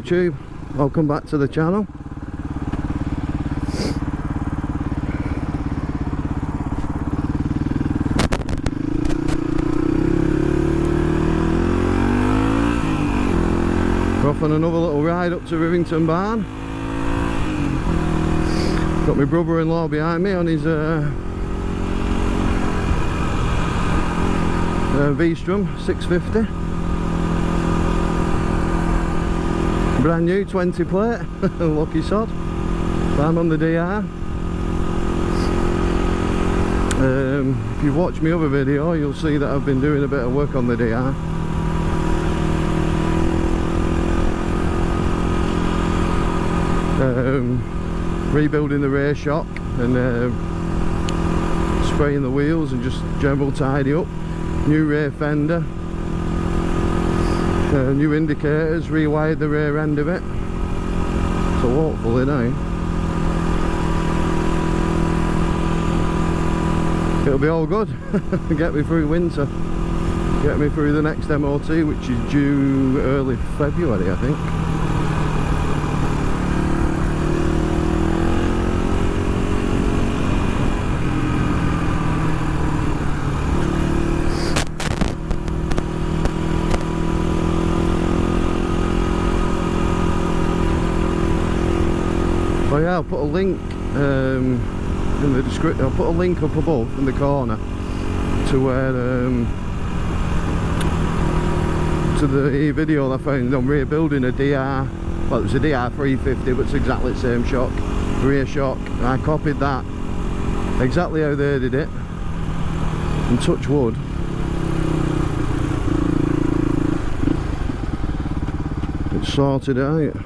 YouTube, welcome back to the channel. We're off on another little ride up to Rivington Barn. Got my brother-in-law behind me on his V-Strum 650. Brand new 20 plate, lucky sod. I'm on the DR. If you've watched my other video, you'll see that I've been doing a bit of work on the DR. Rebuilding the rear shock and spraying the wheels and just general tidy up. New rear fender, new indicators, rewired the rear end of it. So hopefully now it'll be all good. Get me through winter, get me through the next MOT, which is due early February, I think. So yeah, I'll put a link in the description. I'll put a link up above in the corner to where to the video that I found on rebuilding a DR. Well, it was a DR350, but it's exactly the same shock, rear shock. I copied that exactly how they did it, and touch wood, it's sorted it out.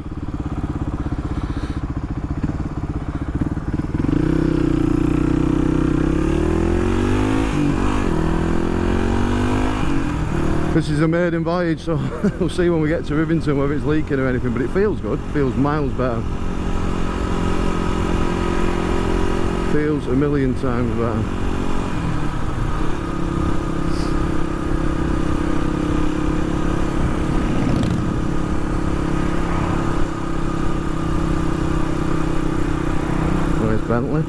This is a maiden voyage, so we'll see when we get to Rivington whether it's leaking or anything, but it feels good, it feels miles better. Feels a million times better. Where's Bentley?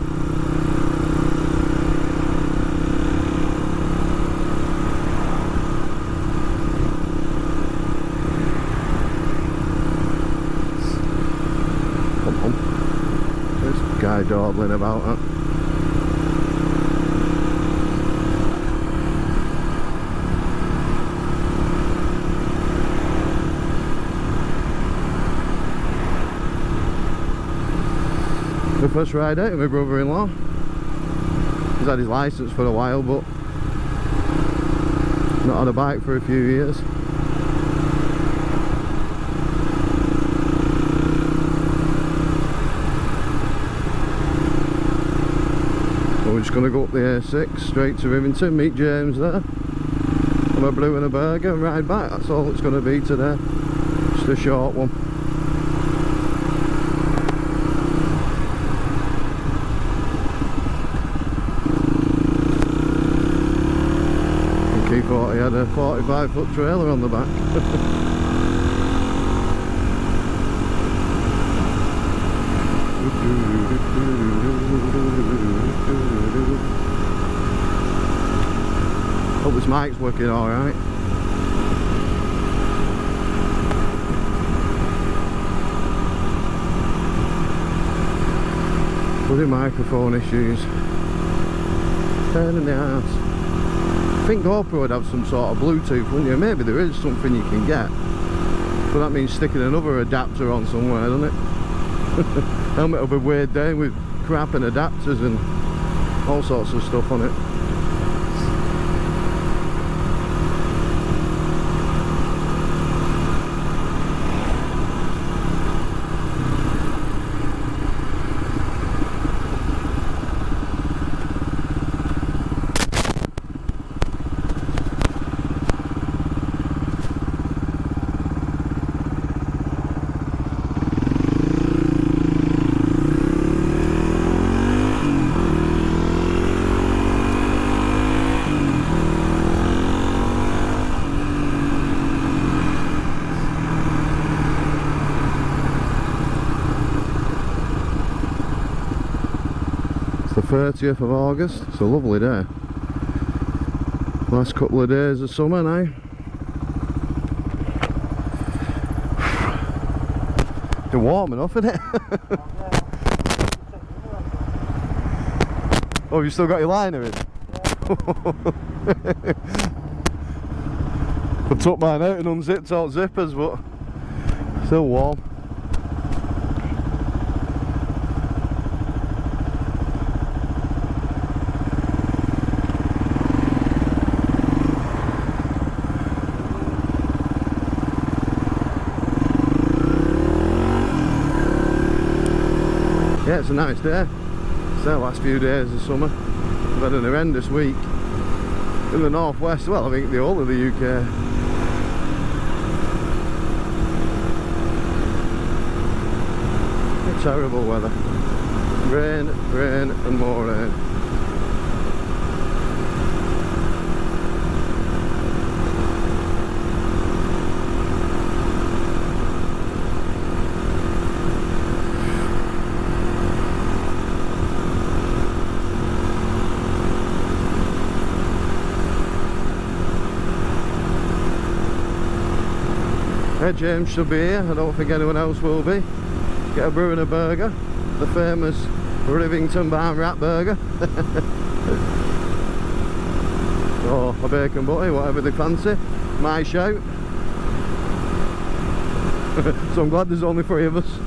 Guy dawdling about it. The first ride out with my brother-in-law. He's had his licence for a while, but not on a bike for a few years. We're just going to go up the A6 straight to Rivington, meet James there, have a blue and a burger and ride back. That's all it's going to be today, just a short one. I think he thought he had a 45-foot trailer on the back. Hope this mic's working alright. Bloody microphone issues. Pain in the arse. I think GoPro would have some sort of Bluetooth, wouldn't you? Maybe there is something you can get, but that means sticking another adapter on somewhere, doesn't it? Helmet will be weighed down with crap and adapters and all sorts of stuff on it. The 30th of August. It's a lovely day. Last couple of days of summer now. It's warm enough, isn't it? Oh, you still got your liner in? I took mine out and unzipped all zippers, but still warm. Yeah, it's a nice day. It's the last few days of summer. We've had an horrendous week in the northwest. Well, I think the whole of the UK. It's terrible weather. Rain, rain and more rain. Hey, James should be here. I don't think anyone else will be. Get a brew and a burger. The famous Rivington barn rat burger. Or a bacon butty, whatever they fancy. My shout. So I'm glad there's only 3 of us.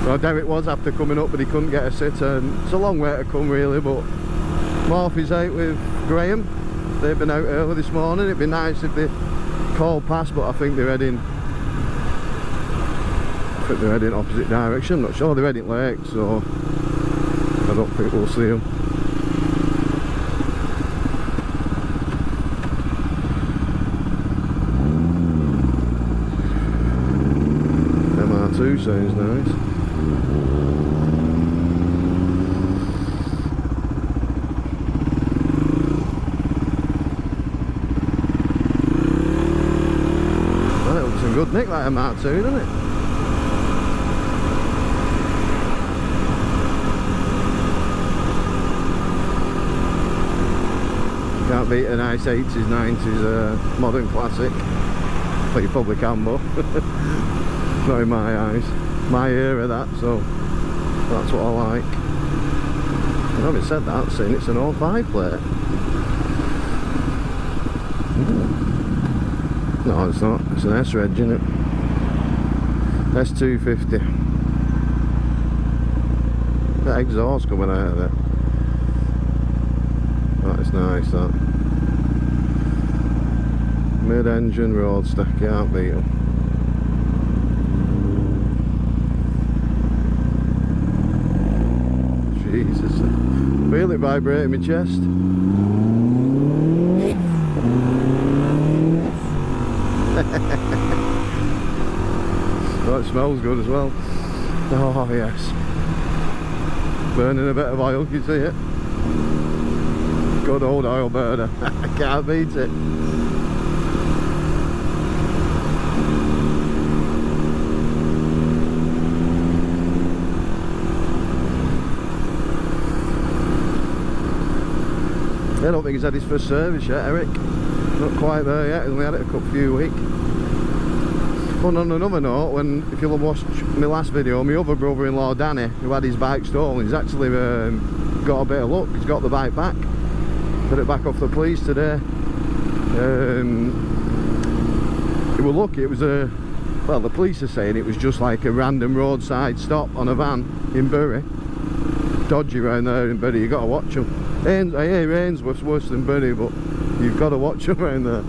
Well, Derek was after coming up, but he couldn't get a sitter. And it's a long way to come really, but Morphy's out with Graham. They've been out early this morning. It'd be nice if they called past, but I think they're heading opposite direction. I'm not sure, they're heading late, so I don't think we'll see them. MR2 sounds nice. Good nick, that MR2, doesn't it? Can't beat a nice 80s, 90s modern classic. Well, you probably can, but not in my eyes. My era, that, so that's what I like. I haven't said that, seeing it's an 05 plate. No, it's not. It's an S-Reg, isn't it? S250. That exhaust coming out of it. That is nice, that. Mid-engine roadster, can't beat them. Jesus. Feel it vibrating my chest. Oh, it smells good as well. Oh yes. Burning a bit of oil, you see it? Good old oil burner. I can't beat it. I don't think he's had his first service yet, Eric. Not quite there yet, he's only had it a few weeks. But on another note, if you'll have watched my last video, my other brother-in-law Danny, who had his bike stolen, he's actually got a bit of luck. He's got the bike back. Put it back off the police today. He was lucky. It was well, the police are saying it was just like a random roadside stop on a van in Bury. Dodgy round there in Bury, you've got to watch them. I hear Ainsworth's worse than Bury, but you've got to watch them around there.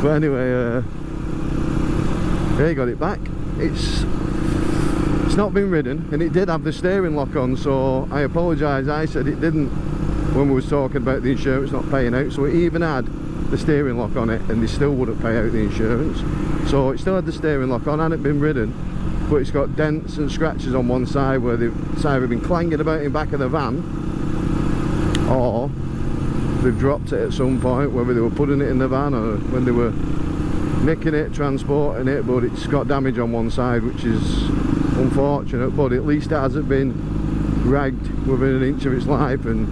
But anyway, yeah, he got it back. It's not been ridden, and it did have the steering lock on, so I apologise. I said it didn't when we was talking about the insurance not paying out, so it even had the steering lock on it, and they still wouldn't pay out the insurance. So it still had the steering lock on, hadn't been ridden, but it's got dents and scratches on one side where they've either been clanging about in the back of the van, or they've dropped it at some point, whether they were putting it in the van or when they were nicking it, transporting it, but it's got damage on one side, which is unfortunate, but at least it hasn't been ragged within an inch of its life, and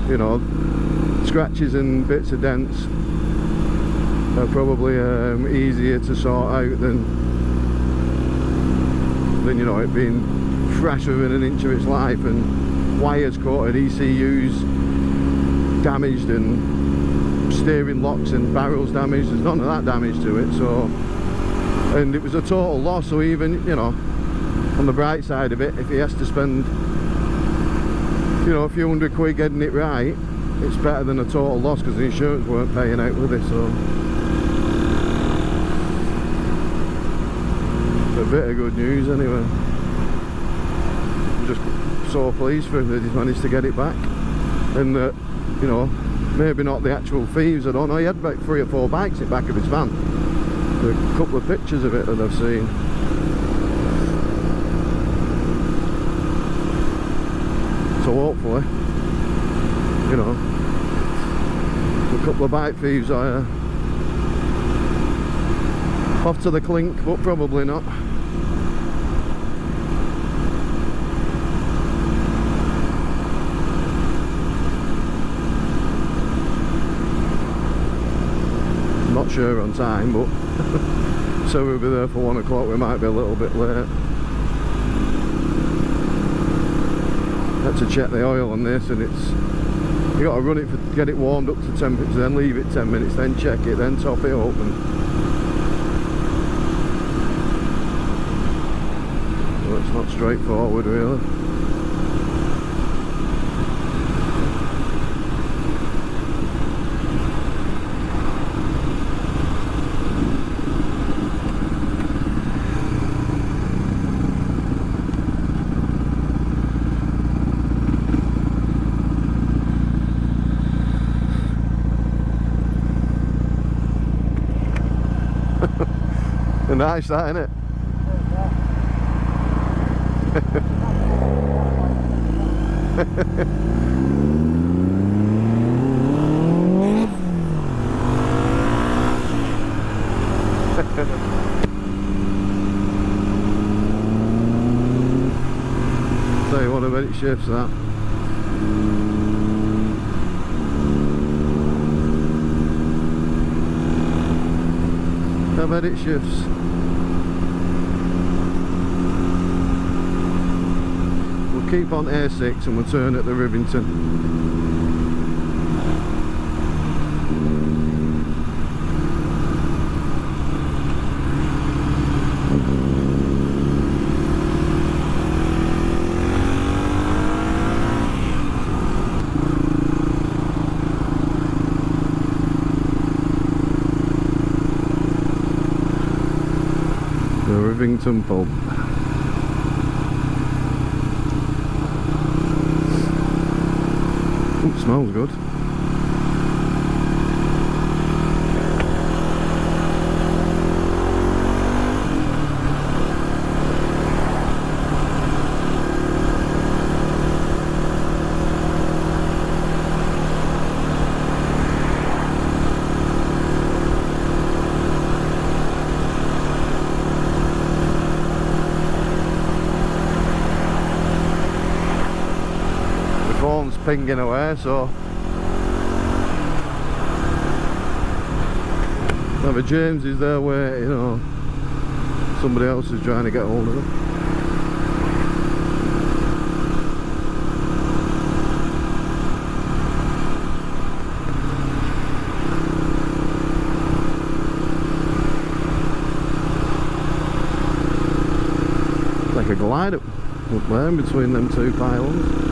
you know, scratches and bits of dents are probably easier to sort out than you know, it being fresh within an inch of its life, and wires coated, ECUs damaged, and steering locks and barrels damaged. There's none of that damage to it, so, and it was a total loss. So even, you know, on the bright side of it, if he has to spend, you know, a few £100 getting it right, it's better than a total loss, because the insurance weren't paying out with it. So a bit of good news anyway. I'm just so pleased for him that he's managed to get it back, and that, you know, maybe not the actual thieves, I don't know. He had about 3 or 4 bikes in the back of his van. There are a couple of pictures of it that I've seen. So hopefully, you know, a couple of bike thieves are off to the clink, but probably not. Not sure on time, but so we'll be there for 1 o'clock. We might be a little bit late. Had to check the oil on this, and it's, you got to run it for, get it warmed up to temperature, then leave it 10 minutes, then check it, then top it up, and well, it's not straightforward really. Nice that, isn't it? Tell you what, I bet it shifts that. I bet it shifts. Keep on A6 and we'll turn at the Rivington. The Rivington pub. Ooh, smells good. The phone's pinging away, so but James is there waiting, you know, somebody else is trying to get hold of him. Like a glide up there in between them 2 pylons.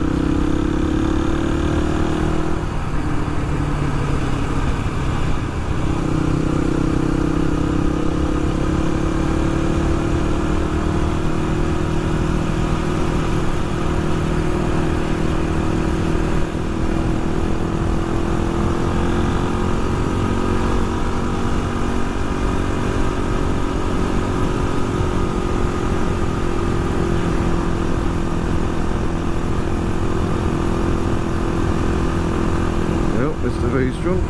Mr. V-Strong.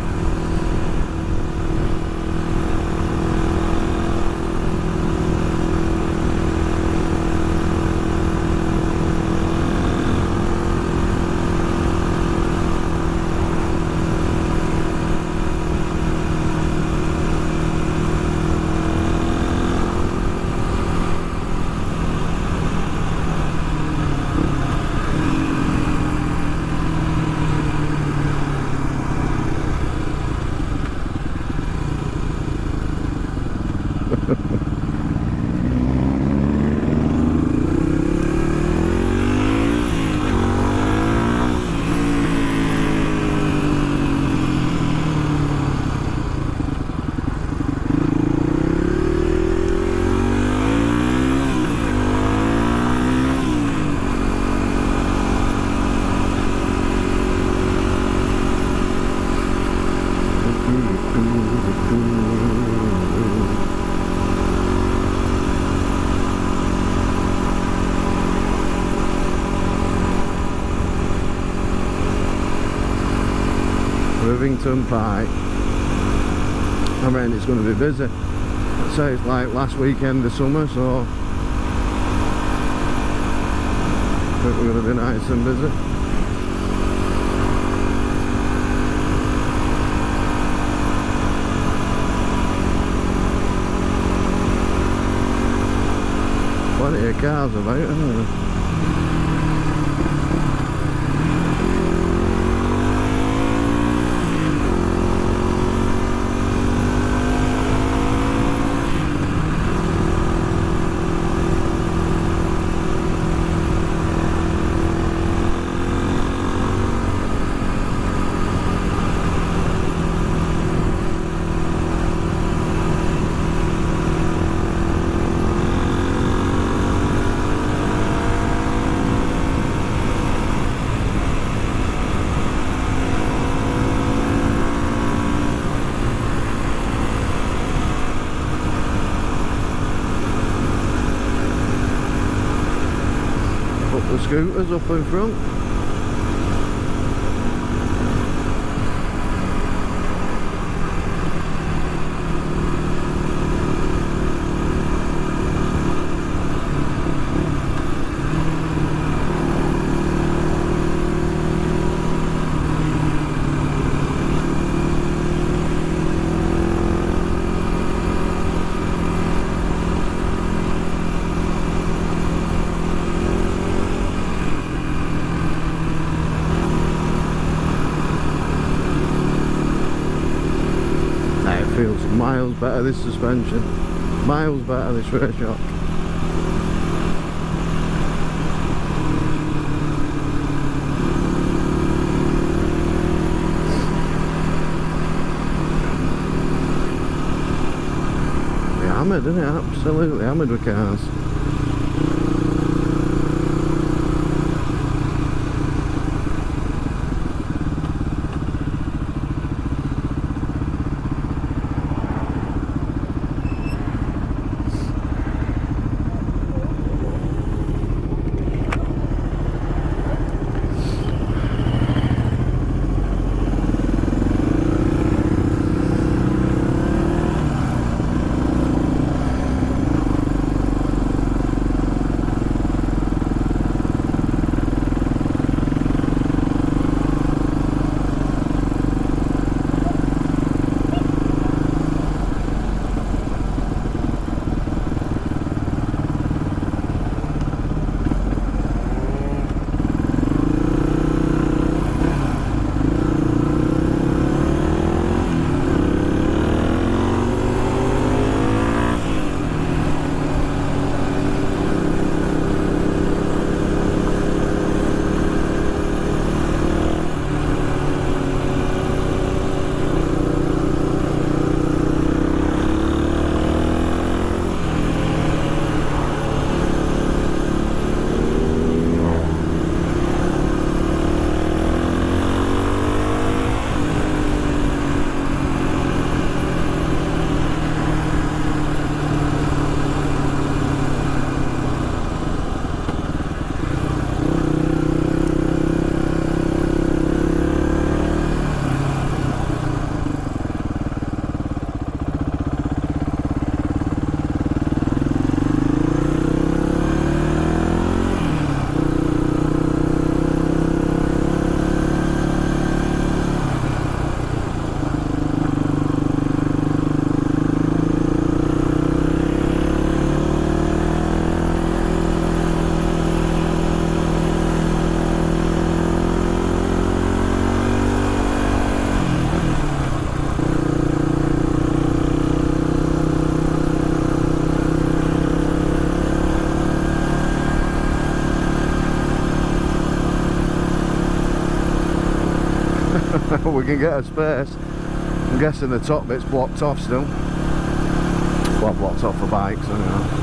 Rivington Pike. I mean, it's going to be busy. I'd say it's like last weekend of summer, so I think we're going to be nice and busy. Plenty of cars about, isn't there? The scooters up in front. Feels miles better, this suspension. Miles better, this rear shock. They're hammered, isn't it? Absolutely hammered with cars. We can get a space. I'm guessing the top bit's blocked off still. Well, blocked off for bikes anyhow.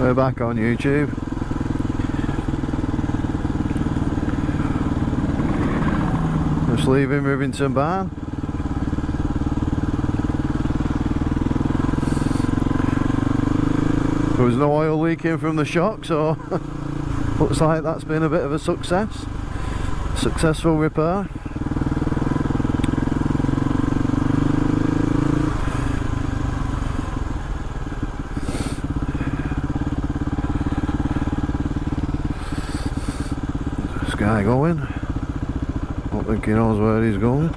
We're back on YouTube. Just leaving Rivington Barn. There was no oil leaking from the shock, so looks like that's been a bit of a success. Successful repair. This guy going. Don't think he knows where he's going.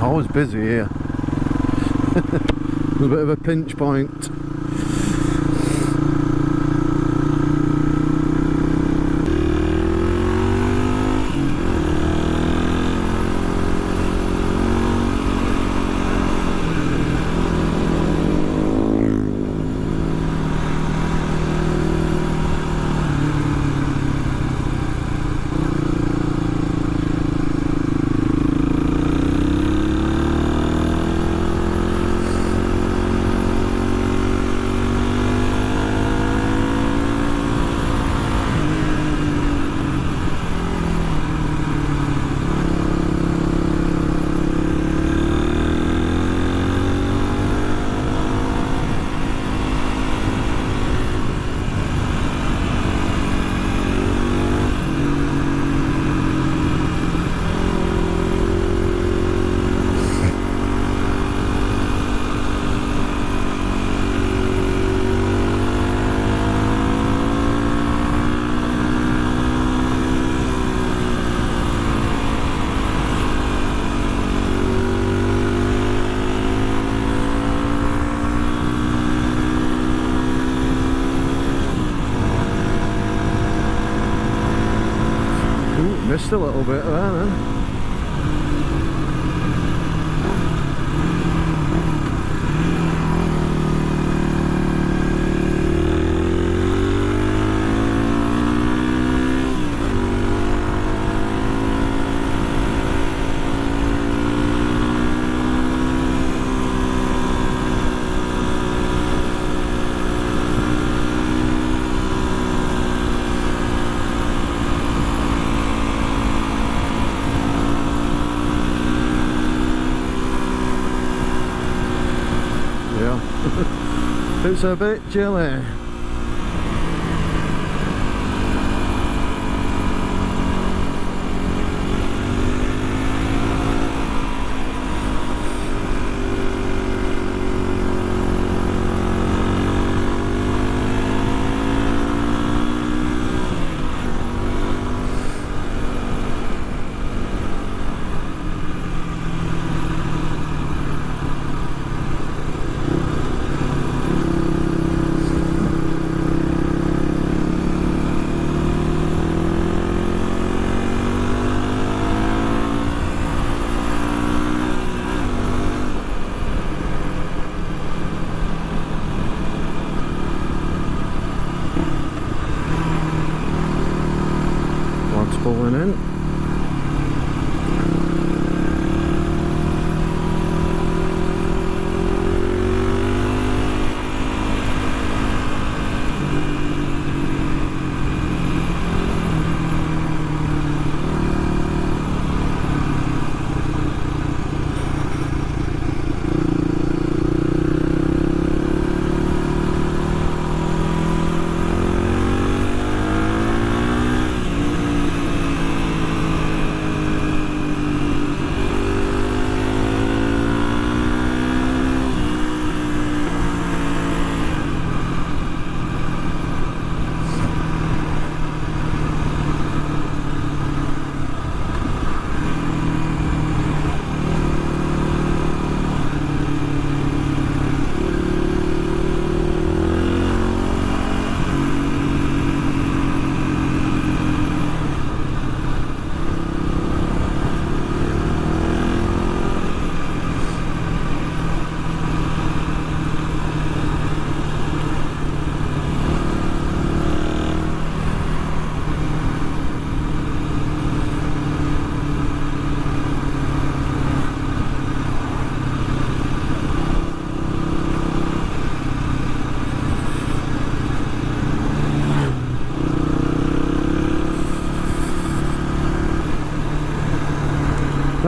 Always busy here. A bit of a pinch point. Missed a little bit there then. It's a bit chilly.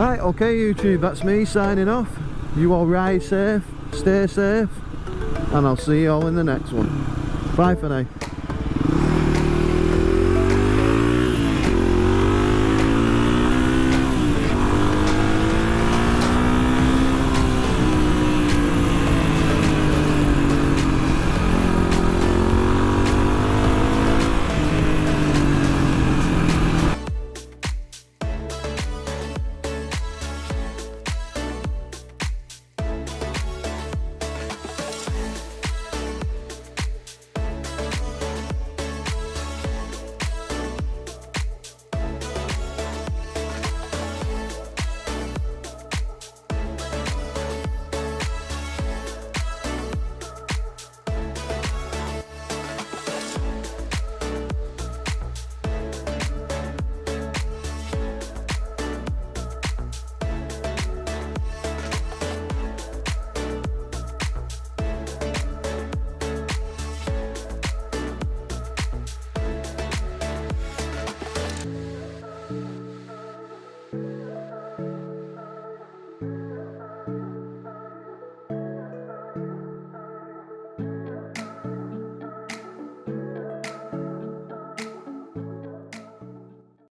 Right, okay YouTube, that's me signing off. You all ride safe, stay safe, and I'll see you all in the next one. Bye for now.